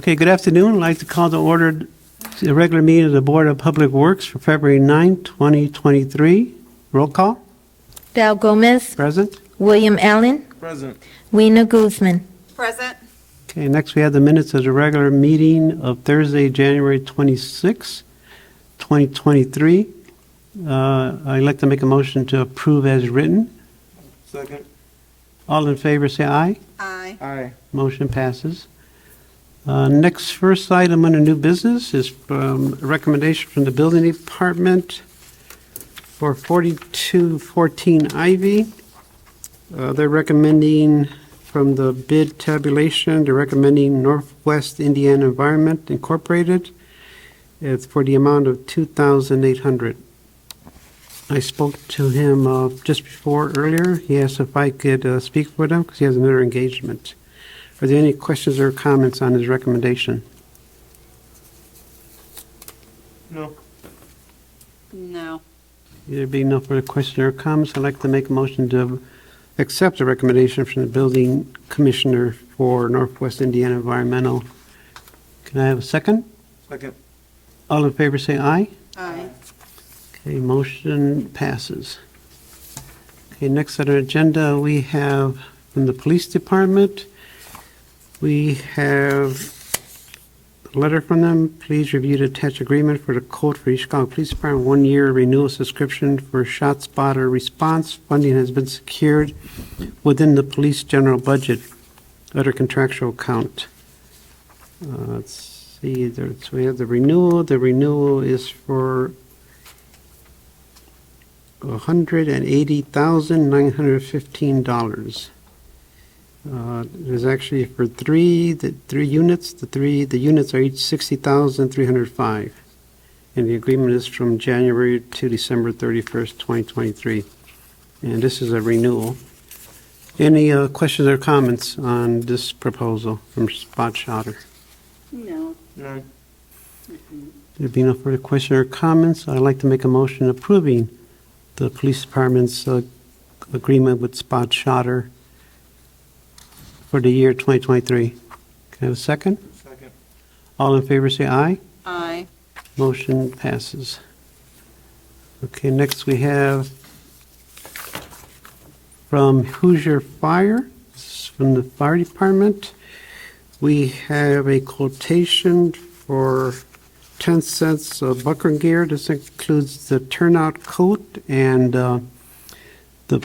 Okay, good afternoon. I'd like to call to order the regular meeting of the Board of Public Works for February 9, 2023. Roll call. Val Gomez, Present. William Allen, Present. Weena Guzman. Present. Okay, next we have the minutes of the regular meeting of Thursday, January 26, 2023. I'd like to make a motion to approve as written. Second. All in favor, say aye. Aye. Aye. Motion passes. Next, first item under new business is a recommendation from the building department for 4214 Ivy. They're recommending from the bid tabulation, they're recommending Northwest Indiana Environment Incorporated. It's for the amount of $2,800. I spoke to him just before earlier. He asked if I could speak for them because he has another engagement. Are there any questions or comments on his recommendation? No. No. There being no further questions or comments, I'd like to make a motion to accept the recommendation from the building commissioner for Northwest Indiana Environmental. Can I have a second? Second. All in favor say aye. Aye. Okay, motion passes. Okay, next on our agenda, we have from the police department, we have a letter from them. Please review the attached agreement for the code for East Chicago Police Department, 1-year renewal subscription for ShotSpotter response. Funding has been secured within the police general budget under contractual account. Let's see, so we have the renewal. The renewal is for $180,915. It is actually for three units. The units are each $60,305, and the agreement is from January to December 31st, 2023. And this is a renewal. Any questions or comments on this proposal from Spot Shotter? No. None. There be no further questions or comments. I'd like to make a motion approving the police department's agreement with Spot Shotter for the year 2023. Can I have a second? Second. All in favor say aye. Aye. Motion passes. Okay, next we have from Hoosier Fire, this is from the fire department. We have a quotation for 10 sets of buckler gear. This includes the turnout coat and the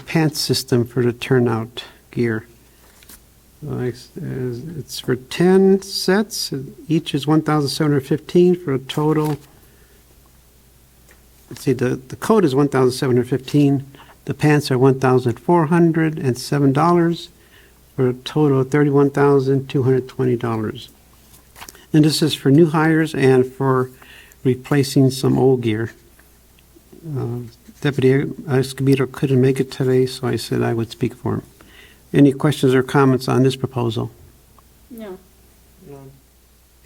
pant system for the turnout gear. It's for 10 sets. Each is $1,715 for a total. Let's see, the coat is $1,715. The pants are $1,407 for a total of $31,220. And this is for new hires and for replacing some old gear. Deputy Escobedo couldn't make it today, so I said I would speak for him. Any questions or comments on this proposal? No. None.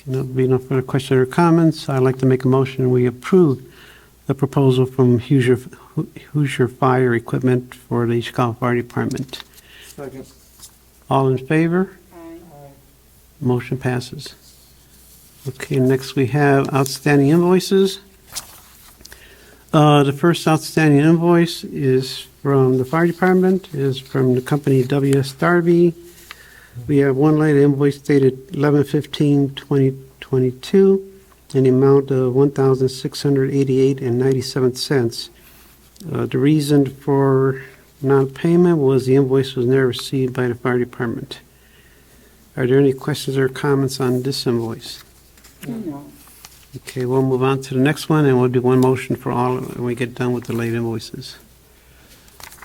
There'll be no further questions or comments. I'd like to make a motion. We approve the proposal from Hoosier Fire Equipment for the Chicago Fire Department. Second. All in favor? Aye. Motion passes. Okay, next we have outstanding invoices. The first outstanding invoice is from the fire department, is from the company W.S. Darby. We have one later invoice dated 11/15/2022 in the amount of $1,688.97. The reason for non-payment was the invoice was never received by the fire department. Are there any questions or comments on this invoice? No. Okay, we'll move on to the next one, and we'll do one motion for all when we get done with the late invoices.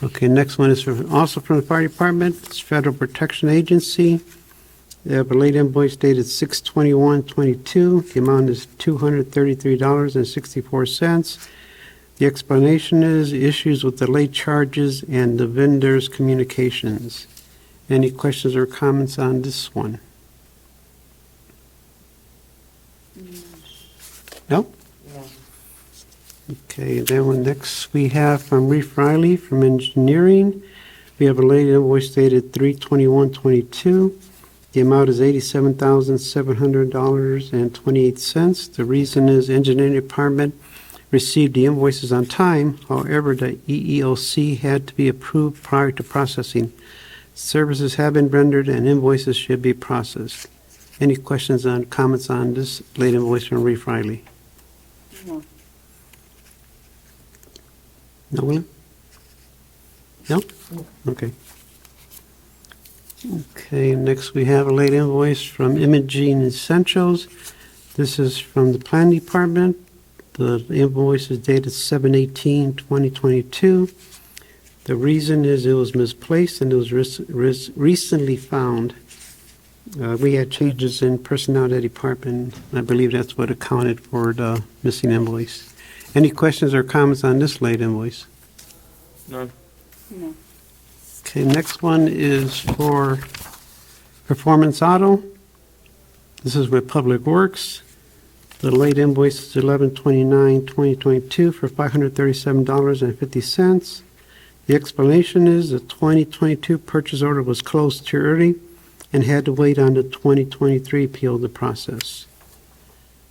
Okay, next one is also from the fire department. It's Federal Protection Agency. They have a late invoice dated 6/21/22. The amount is $233.64. The explanation is issues with the late charges and the vendor's communications. Any questions or comments on this one? No? No. Okay, then next we have from Reef Riley from Engineering. We have a late invoice dated 3/21/22. The amount is $87,700.28. The reason is engineering department received the invoices on time. However, the EEOC had to be approved prior to processing. Services have been rendered and invoices should be processed. Any questions on, comments on this late invoice from Reeve Riley? No. No, William? No? Okay. Okay, next we have a late invoice from Imaging Essentials. This is from the Planning Department. The invoice is dated 7/18/2022. The reason is it was misplaced and it was recently found. We had changes in personnel at the department. I believe that's what accounted for the missing invoice. Any questions or comments on this late invoice? None. No. Okay, next one is for Performance Auto. This is with Public Works. The late invoice is 11/29/2022 for $537.50. The explanation is the 2022 purchase order was closed too early and had to wait on the 2023 PO to process.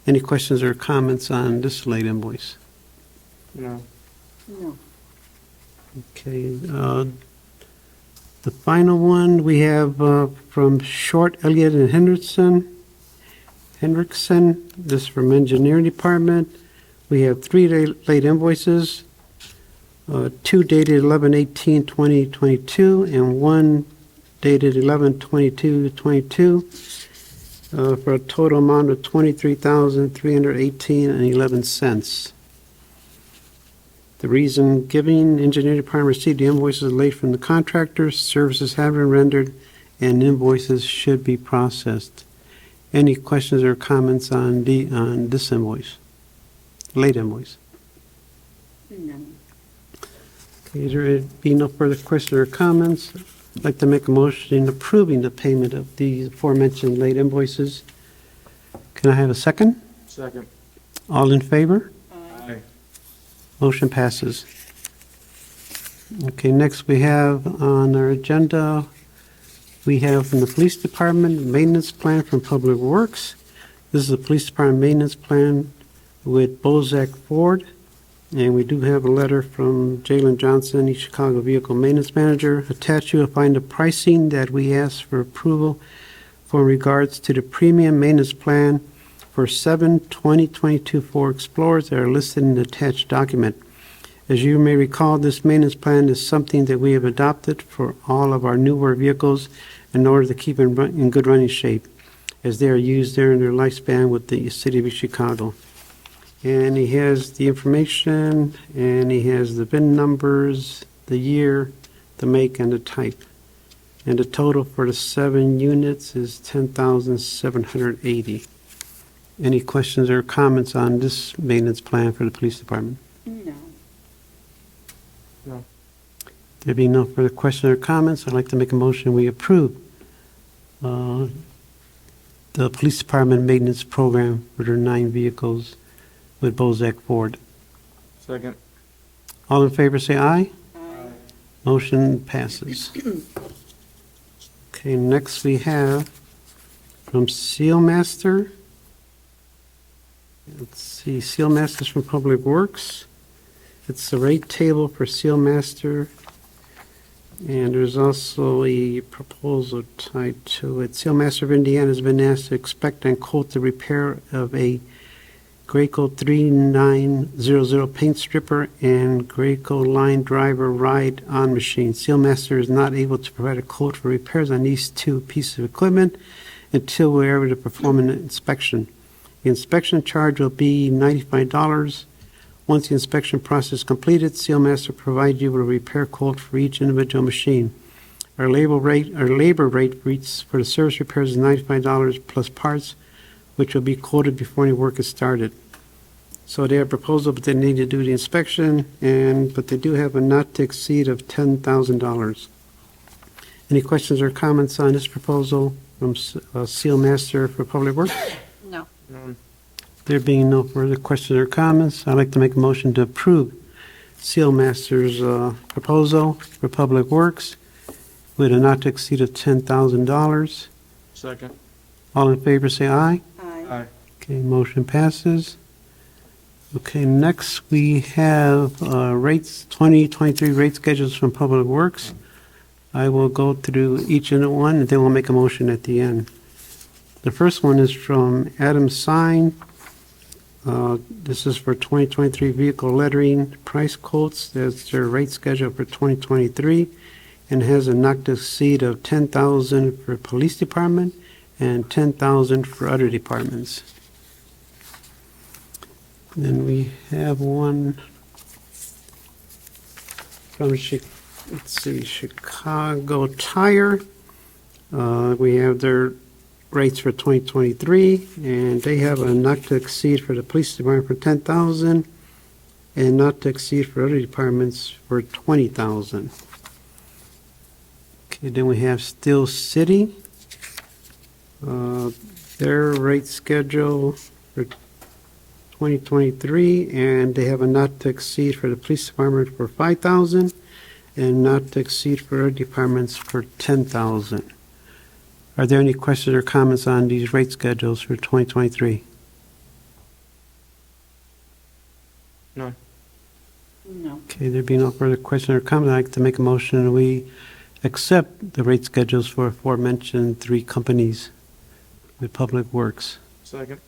Any questions or comments on this late invoice? No. No. Okay, the final one we have from Short, Elliott and Hendrickson. This is from Engineering Department. We have 3 late invoices, 2 dated 11/18/2022 and 1 dated 11/22/22 for a total amount of $23,318.11. The reason giving, Engineering Department received the invoices late from the contractors, services have been rendered, and invoices should be processed. Any questions or comments on this invoice? Late invoice. No. Okay, there be no further questions or comments, I'd like to make a motion approving the payment of the aforementioned late invoices. Can I have a second? Second. All in favor? Aye. Motion passes. Okay, next we have on our agenda, we have from the Police Department, maintenance plan from Public Works. This is the Police Department maintenance plan with Bozak Ford. And we do have a letter from Jalen Johnson, East Chicago Vehicle Maintenance Manager. Attached, you will find the pricing that we asked for approval for regards to the premium maintenance plan for 7 2022 Ford Explorers that are listed in the attached document. As you may recall, this maintenance plan is something that we have adopted for all of our newer vehicles in order to keep in good running shape as they are used during their lifespan with the City of Chicago. And he has the information, and he has the VIN numbers, the year, the make, and the type. And the total for the 7 units is $10,780. Any questions or comments on this maintenance plan for the police department? No. No. There being no further questions or comments, I'd like to make a motion we approve the police department maintenance program for their 9 vehicles with Bozak Ford. Second. All in favor, say aye. Aye. Motion passes. Okay, next we have from Sealmaster. Let's see, Sealmaster's from Public Works. It's the rate table for Sealmaster. And there's also a proposal tied to it. Sealmaster of Indiana has been asked to inspect and quote the repair of a Graco 3900 paint stripper and Graco line driver ride-on machine. Sealmaster is not able to provide a quote for repairs on these 2 pieces of equipment until we're able to perform an inspection. The inspection charge will be $95. Once the inspection process is completed, Sealmaster will provide you with a repair quote for each individual machine. Our labor rate for the service repairs is $95 plus parts, which will be quoted before any work is started. So they have a proposal, but they need to do the inspection, but they do have a not to exceed of $10,000. Any questions or comments on this proposal from Sealmaster for Public Works? No. None. There being no further questions or comments, I'd like to make a motion to approve Sealmaster's proposal for Public Works with a not to exceed of $10,000. Second. All in favor, say aye. Aye. Aye. Okay, motion passes. Okay, next we have rates, 2023 rate schedules from Public Works. I will go through each and one, and then we'll make a motion at the end. The first one is from Adam Sign. This is for 2023 vehicle lettering price quotes. That's their rate schedule for 2023, and has a not to exceed of $10,000 for police department and $10,000 for other departments. Then we have one from Chicago Tire. We have their rates for 2023, and they have a not to exceed for the police department for $10,000 and not to exceed for other departments for $20,000. Okay, then we have Steel City. Their rate schedule for 2023, and they have a not to exceed for the police department for $5,000 and not to exceed for other departments for $10,000. Are there any questions or comments on these rate schedules for 2023? No. No. Okay, there being no further questions or comments, I'd like to make a motion that we accept the rate schedules for aforementioned three companies with Public Works. Second.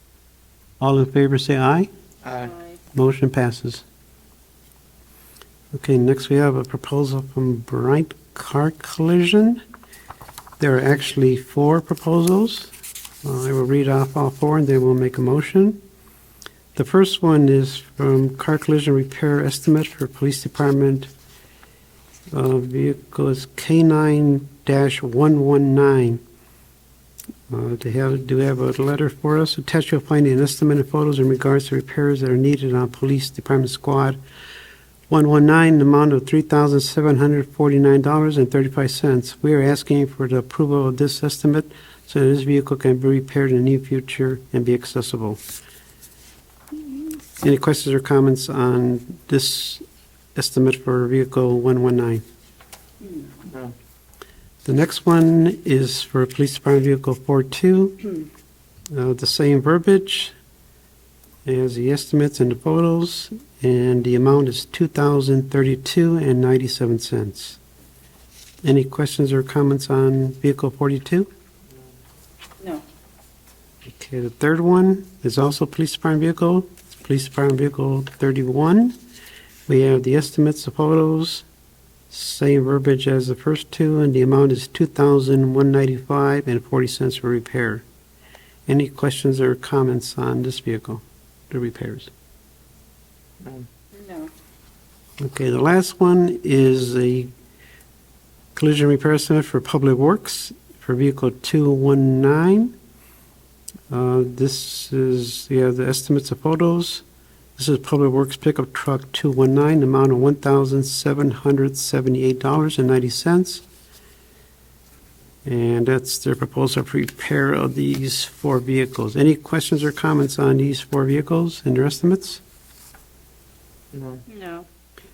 All in favor, say aye. Aye. Motion passes. Okay, next we have a proposal from Bright Car Collision. There are actually four proposals. I will read off all four and then we'll make a motion. The first one is from Car Collision Repair Estimate for Police Department. Vehicle is K9-119. They do have a letter for us. Attached you'll find an estimate and photos in regards to repairs that are needed on Police Department Squad 119, the amount of $3,749.35. We are asking for the approval of this estimate so that this vehicle can be repaired in the near future and be accessible. Any questions or comments on this estimate for vehicle 119? No. The next one is for Police Department Vehicle 42. The same verbiage as the estimates and the photos, and the amount is $2,032.97. Any questions or comments on Vehicle 42? No. Okay, the third one is also Police Department Vehicle. It's Police Department Vehicle 31. We have the estimates, the photos, same verbiage as the first two, and the amount is $2,195.40 for repair. Any questions or comments on this vehicle, the repairs? No. No. Okay, the last one is a collision repair estimate for Public Works for vehicle 219. This is, the estimates of photos. This is Public Works pickup truck 219, amount of $1,778.90. And that's their proposal for repair of these four vehicles. Any questions or comments on these four vehicles and their estimates? No. No.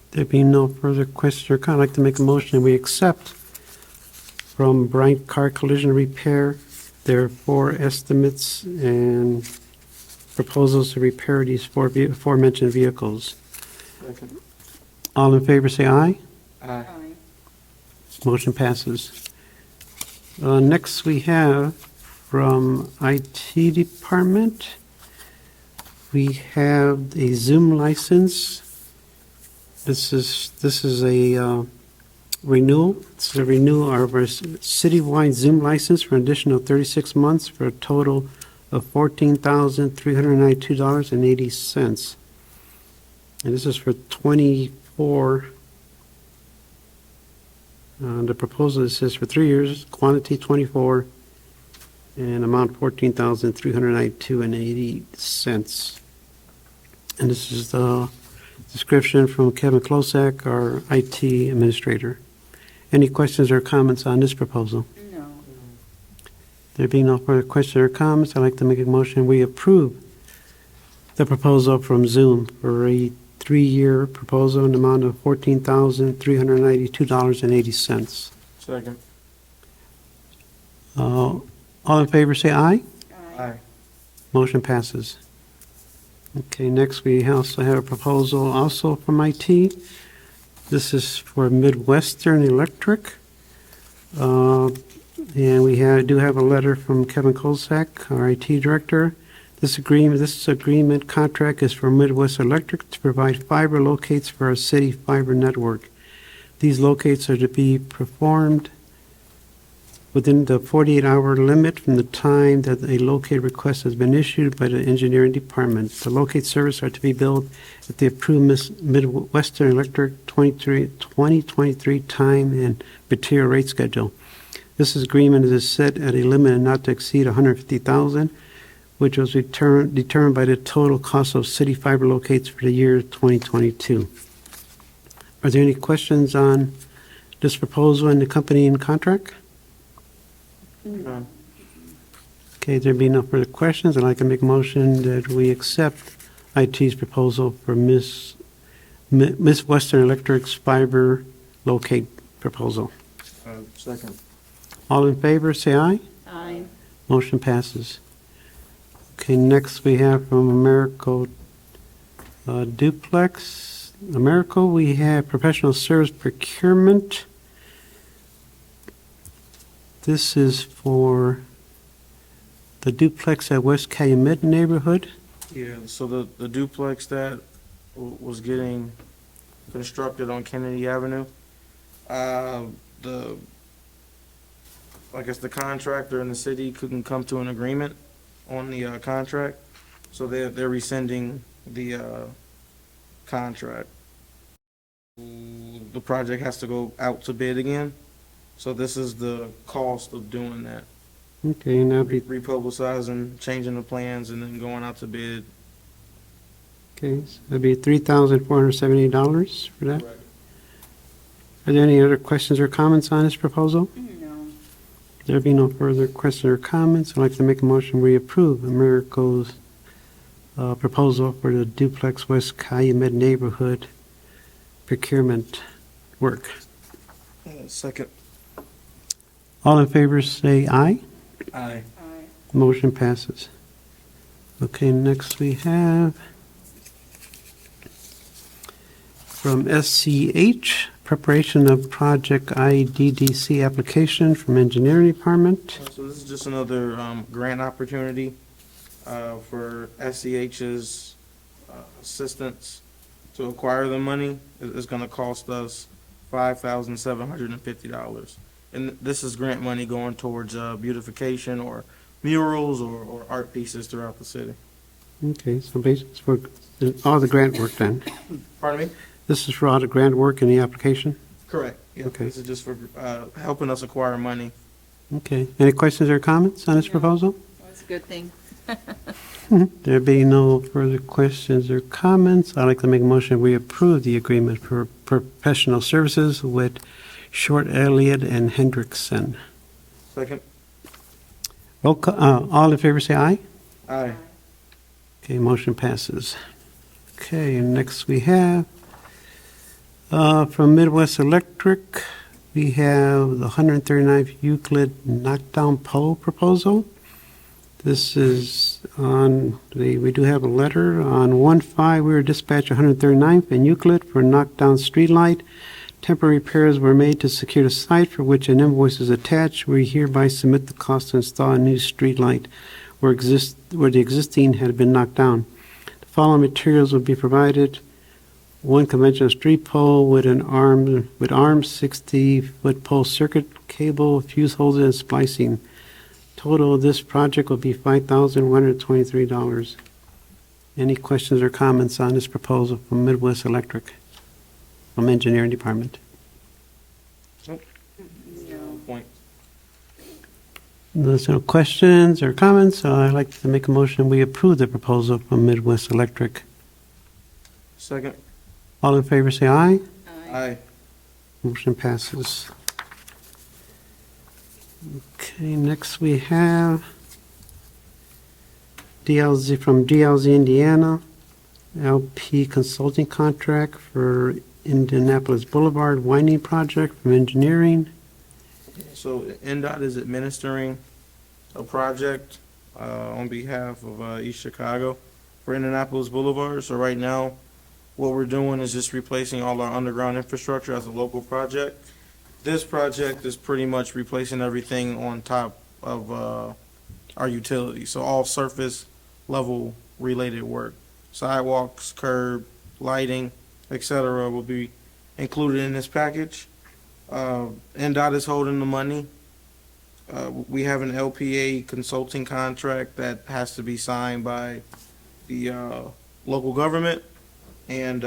There being no further questions or comments, I'd like to make a motion that we accept from Bryant Car Collision Repair their four estimates and proposals to repair these aforementioned vehicles. Second. All in favor, say aye. Aye. Aye. Motion passes. Next, we have from IT Department, we have a Zoom license. This is a renewal. It's a renewal of our citywide Zoom license for an additional 36 months for a total of $14,392.80. And this is for 24. The proposal says for 3 years, quantity 24, and amount $14,392.80. And this is the description from Kevin Klosak, our IT administrator. Any questions or comments on this proposal? No. There being no further questions or comments, I'd like to make a motion we approve the proposal from Zoom for a 3-year proposal in the amount of $14,392.80. Second. All in favor, say aye. Aye. Motion passes. Okay, next we also have a proposal also from IT. This is for Midwestern Electric. And we do have a letter from Kevin Kolzak, our IT director. This agreement contract is for Midwest Electric to provide fiber locates for our city fiber network. These locates are to be performed within the 48-hour limit from the time that a locate request has been issued by the engineering department. The locate service are to be billed at the approved Midwestern Electric 2023 time and material rate schedule. This agreement is set at a limit not to exceed $150,000, which was determined by the total cost of city fiber locates for the year 2022. Are there any questions on this proposal and the accompanying contract? None. Okay, there being no further questions, I'd like to make a motion that we accept IT's proposal for Miss Western Electric's fiber locate proposal. Second. All in favor, say aye. Aye. Motion passes. Okay, next we have from Americo Duplex. Americo, we have professional service procurement. This is for the duplex at West Calumet neighborhood. Yeah, so the duplex that was getting constructed on Kennedy Avenue, I guess the contractor and the city couldn't come to an agreement on the contract, so they're rescinding the contract. The project has to go out to bid again, so this is the cost of doing that. Okay, and that'll be, Republicizing, changing the plans, and then going out to bid. okay, so that'll be $3,478 for that. Are there any other questions or comments on this proposal? No. There be no further questions or comments, I'd like to make a motion we approve Americo's proposal for the duplex West Calumet neighborhood procurement work. Second. All in favor, say aye. Aye. Aye. Motion passes. Okay, next we have from SCH, preparation of project IDDC application from engineering department. So this is just another grant opportunity for SCH's assistance to acquire the money. It's going to cost us $5,750. And this is grant money going towards beautification or murals or art pieces throughout the city. Okay, so basically it's for all the grant work then. Pardon me? This is for all the grant work in the application? Correct. Yeah, Okay. This is just for helping us acquire money. Okay, any questions or comments on this No. proposal? That's a good thing. There be no further questions or comments, I'd like to make a motion we approve the agreement for professional services with Short Elliott and Hendrickson. Second. All in favor say aye. Aye. Okay, motion passes. Okay, and next we have from Midwest Electric, we have the 139th Euclid knockdown pole proposal. This is we do have a letter on 1/5, we were dispatched 139th and Euclid for knockdown streetlight. Temporary repairs were made to secure the site for which an invoice is attached. We hereby submit the cost to install a new streetlight where the existing had been knocked down. The following materials will be provided: one conventional street pole with armed 60-foot pole circuit cable, fuse holders, and splicing. Total of this project will be $5,123. Any questions or comments on this proposal from Midwest Electric, from Engineering Department? No. Point. There's no questions or comments, so I'd like to make a motion we approve the proposal from Midwest Electric. Second. All in favor say aye. Aye. Motion passes. Okay, next we have DLZ from DLZ Indiana, LP consulting contract for Indianapolis Boulevard widening project from engineering. So NDOT is administering a project on behalf of East Chicago for Indianapolis Boulevard. So right now, what we're doing is just replacing all our underground infrastructure as a local project. This project is pretty much replacing everything on top of our utilities, so all surface level related work. Sidewalks, curb, lighting, etc. will be included in this package. NDOT is holding the money. We have an LPA consulting contract that has to be signed by the local government and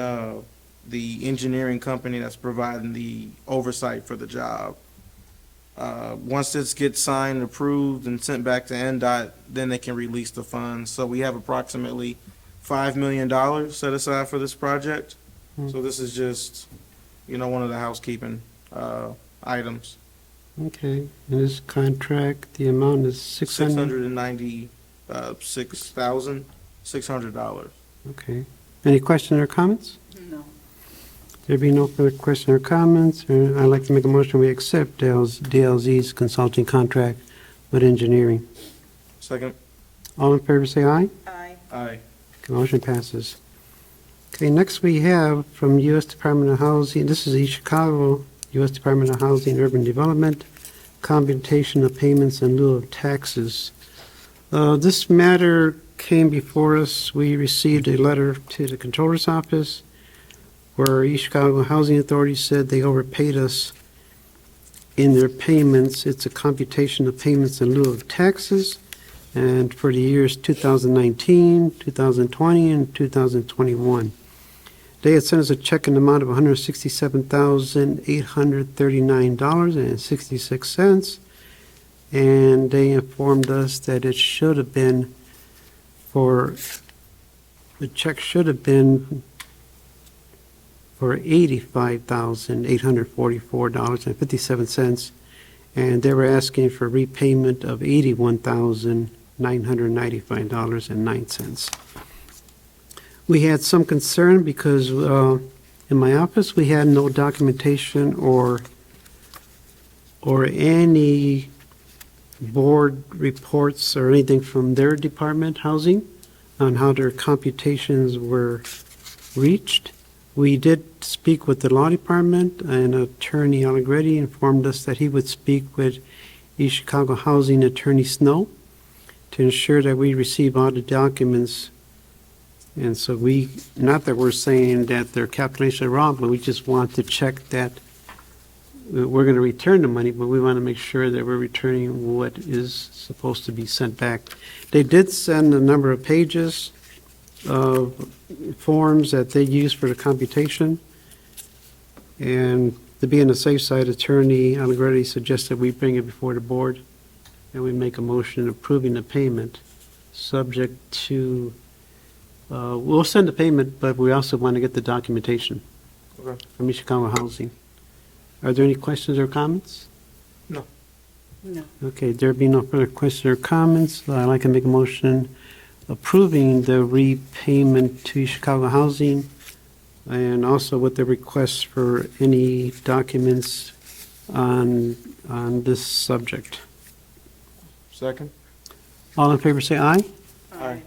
the engineering company that's providing the oversight for the job. Once this gets signed, approved, and sent back to NDOT, then they can release the funds. So we have approximately $5 million set aside for this project. So this is just, one of the housekeeping items. Okay, and this contract, the amount is $696,600. Okay. Any questions or comments? No. There be no further questions or comments, I'd like to make a motion we accept DLZ's consulting contract with engineering. Second. All in favor, say aye. Aye. Aye. Motion passes. Okay, next we have from U.S. Department of Housing, this is East Chicago, U.S. Department of Housing and Urban Development, computation of payments in lieu of taxes. This matter came before us. We received a letter to the Controller's Office where East Chicago Housing Authority said they overpaid us in their payments. It's a computation of payments in lieu of taxes, and for the years 2019, 2020, and 2021. They had sent us a check in the amount of $167,839.66, and they informed us that it should have been the check should have been for $85,844.57, and they were asking for repayment of $81,995.09. We had some concern because in my office, we had no documentation or any board reports or anything from their department, housing, on how their computations were reached. We did speak with the law department, and Attorney Allegretti informed us that he would speak with East Chicago Housing Attorney Snow to ensure that we receive all the documents. And so not that we're saying that their calculations are wrong, but we just want to check that we're going to return the money, but we want to make sure that we're returning what is supposed to be sent back. They did send a number of pages of forms that they use for the computation. And to be on the safe side, Attorney Allegretti suggested we bring it before the board and we make a motion approving the payment, subject to we'll send the payment, but we also want to get the documentation from East Chicago Housing. Are there any questions or comments? No. No. Okay, there be no further questions or comments. I'd like to make a motion approving the repayment to East Chicago Housing and also with the request for any documents on this subject. Second. All in favor say aye. Aye.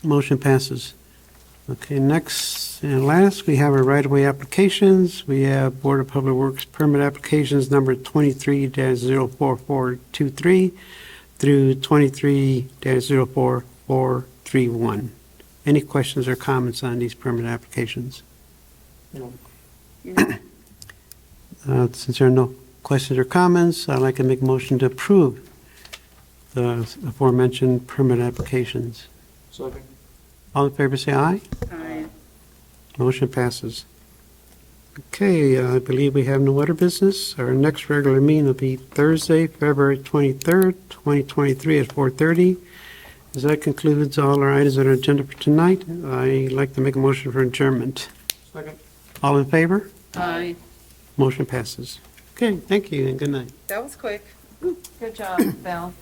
Motion passes. Okay, next and last, we have our right-of-way applications. We have Board of Public Works permit applications number 23-04423 through 23-04431. Any questions or comments on these permit applications? No. Since there are no questions or comments, I'd like to make a motion to approve the aforementioned permit applications. Second. All in favor say aye. Aye. Motion passes. Okay, I believe we have no other business. Our next regular meeting will be Thursday, February 23rd, 2023 at 4:30. As that concludes all our items on our agenda for tonight, I'd like to make a motion for adjournment. Second. All in favor? Aye. Motion passes. Okay, thank you and good night. That was quick. Good job, Val.